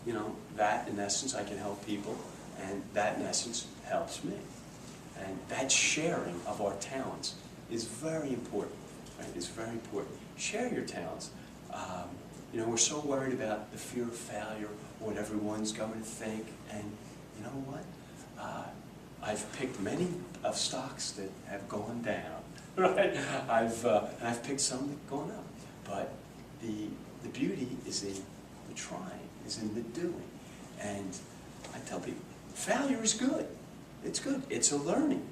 you know, that in essence I can help people, and that in essence helps me. And that sharing of our talents is very important, right? It's very important. Share your talents. You know, we're so worried about the fear of failure, what everyone's going to think, and you know what? I've picked many of stocks that have gone down, right? And I've picked some that have gone up. But the beauty is in the trying, is in the doing. And I tell people, failure is good. It's good. It's a learning.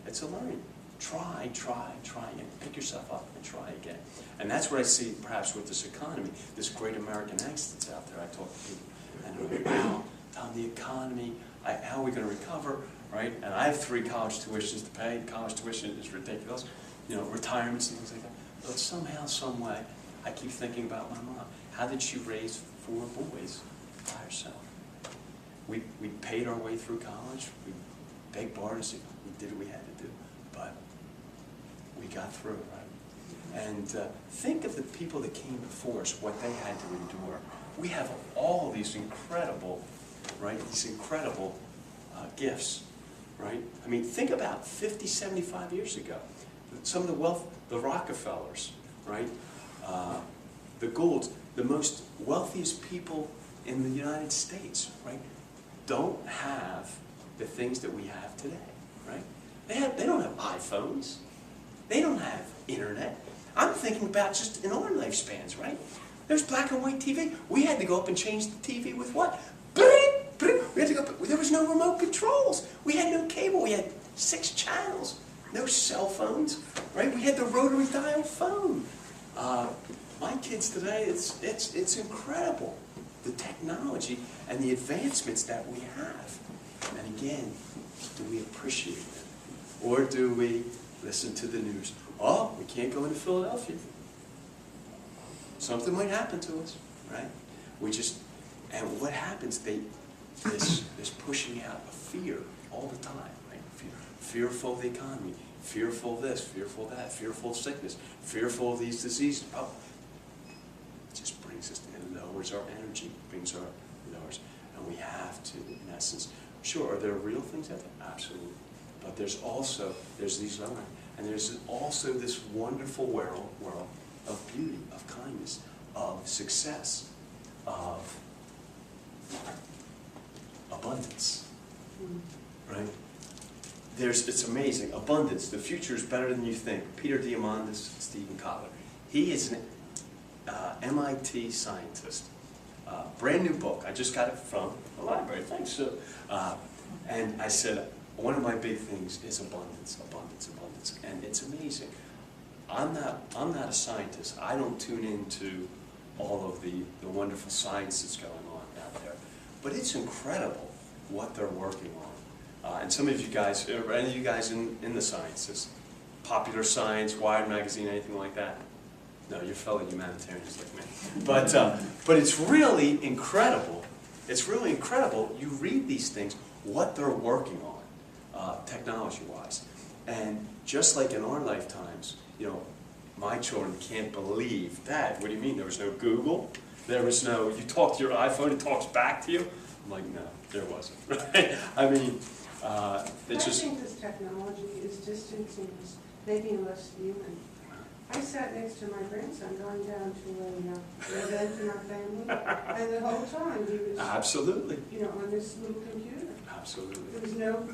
It's a learning. Try, and pick yourself up and try again. And that's what I see perhaps with this economy, this great American angst that's out there. I talk to people, and they're like, wow, Tom, the economy, how are we going to recover, right? And I have 3 college tuitions to pay. College tuition is ridiculous. You know, retirements and things like that. But somehow, some way, I keep thinking about my mom. How did she raise 4 boys by herself? We paid our way through college. We begged, borrowed, we did what we had to do. But we got through it, right? And think of the people that came before us, what they had to endure. We have all these incredible, right, these incredible gifts, right? I mean, think about 50, 75 years ago. Some of the wealth, the Rockefellers, right? The Goulds, the most wealthiest people in the United States, right? Don't have the things that we have today, right? They don't have iPhones. They don't have internet. I'm thinking about just in our lifespans, right? There's black and white TV. We had to go up and change the TV with what? We had to go up, there was no remote controls. We had no cable. We had 6 channels. No cell phones, right? We had the rotary dial phone. My kids today, it's incredible, the technology and the advancements that we have. And again, do we appreciate them? Or do we listen to the news? Oh, we can't go into Philadelphia. Something might happen to us, right? And what happens, this pushing out of fear all the time, right? Fearful of the economy, fearful of this, fearful of that, fearful of sickness, fearful of these diseases. Oh, it just brings us, it lowers our energy, lowers, and we have to, in essence, sure, are there real things out there? Absolutely. But there's these other, and there's also this wonderful world of beauty, of kindness, of success, of abundance, right? It's amazing. Abundance. The future is better than you think. Peter Diamandis, Stephen Kotler. He is an MIT scientist. Brand new book. I just got it from the library. Thanks, Sue. And I said, one of my big things is abundance, abundance, abundance. And it's amazing. I'm not a scientist. I don't tune into all of the wonderful science that's going on out there. But it's incredible what they're working on. And some of you guys, are any of you guys in the sciences? Popular Science, Wired Magazine, anything like that? No, you're fellow humanitarians like me. But it's really incredible. It's really incredible. You read these things, what they're working on, technology-wise. And just like in our lifetimes, you know, my children can't believe, Dad, what do you mean? There was no Google? There was no, you talk to your iPhone, it talks back to you? I'm like, no, there wasn't. Right? I mean, I think this technology is distancing us, making us human. I sat next to my grandson going down to an event in our family, and the whole time he was, absolutely, you know, on this little computer. Absolutely. There was no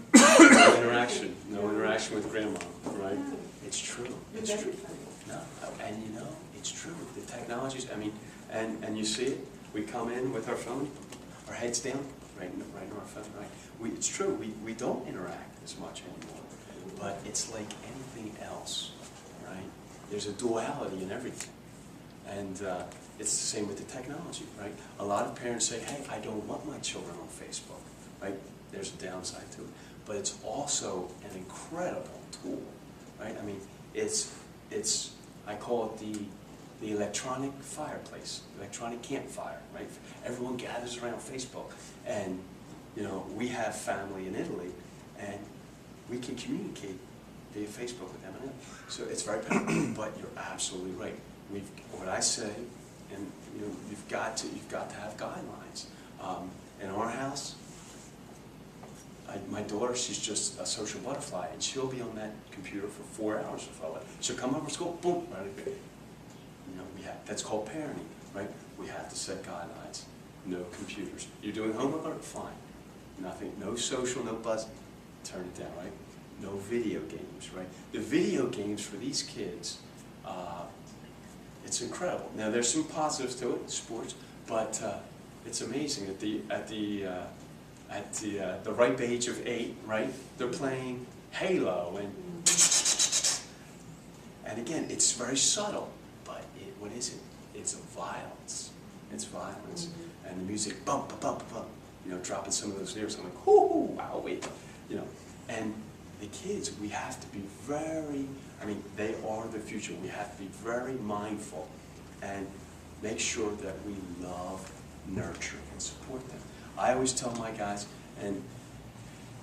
no interaction with grandma, right? No. It's true. It's true. No, and you know, it's true. The technologies. I mean, and you see it. We come in with our phone, our heads down, right in our phone, right? It's true. We don't interact as much anymore, but it's like anything else, right? There's a duality in everything, and it's the same with the technology, right? A lot of parents say, "Hey, I don't want my children on Facebook," right? There's a downside to it, but it's also an incredible tool, right? I mean, I call it the electronic fireplace, electronic campfire, right? Everyone gathers around Facebook, and you know, we have family in Italy, and we can communicate via Facebook with them in Italy. So it's very powerful. But you're absolutely right. What I say, and you know, you've got to have guidelines. In our house, my daughter, she's just a social butterfly, and she'll be on that computer for 4 hours if I let her. She'll come home from school, boom, right away. You know, that's called parenting, right? We have to set guidelines. No computers. You're doing homework, fine. Nothing, no social, no buzzing. Turn it down, right? No video games, right? The video games for these kids, it's incredible. Now there's some positives to it, sports, but it's amazing at the ripe age of 8, right? They're playing Halo and again, it's very subtle, but what is it? It's a violence. It's violence, and the music bump, bump, bump. You know, dropping some of those lyrics. I'm like, whoo, wow, wait, you know, and the kids, we have to be very, I mean, they are the future. We have to be very mindful and make sure that we love, nurture, and support them. I always tell my guys, and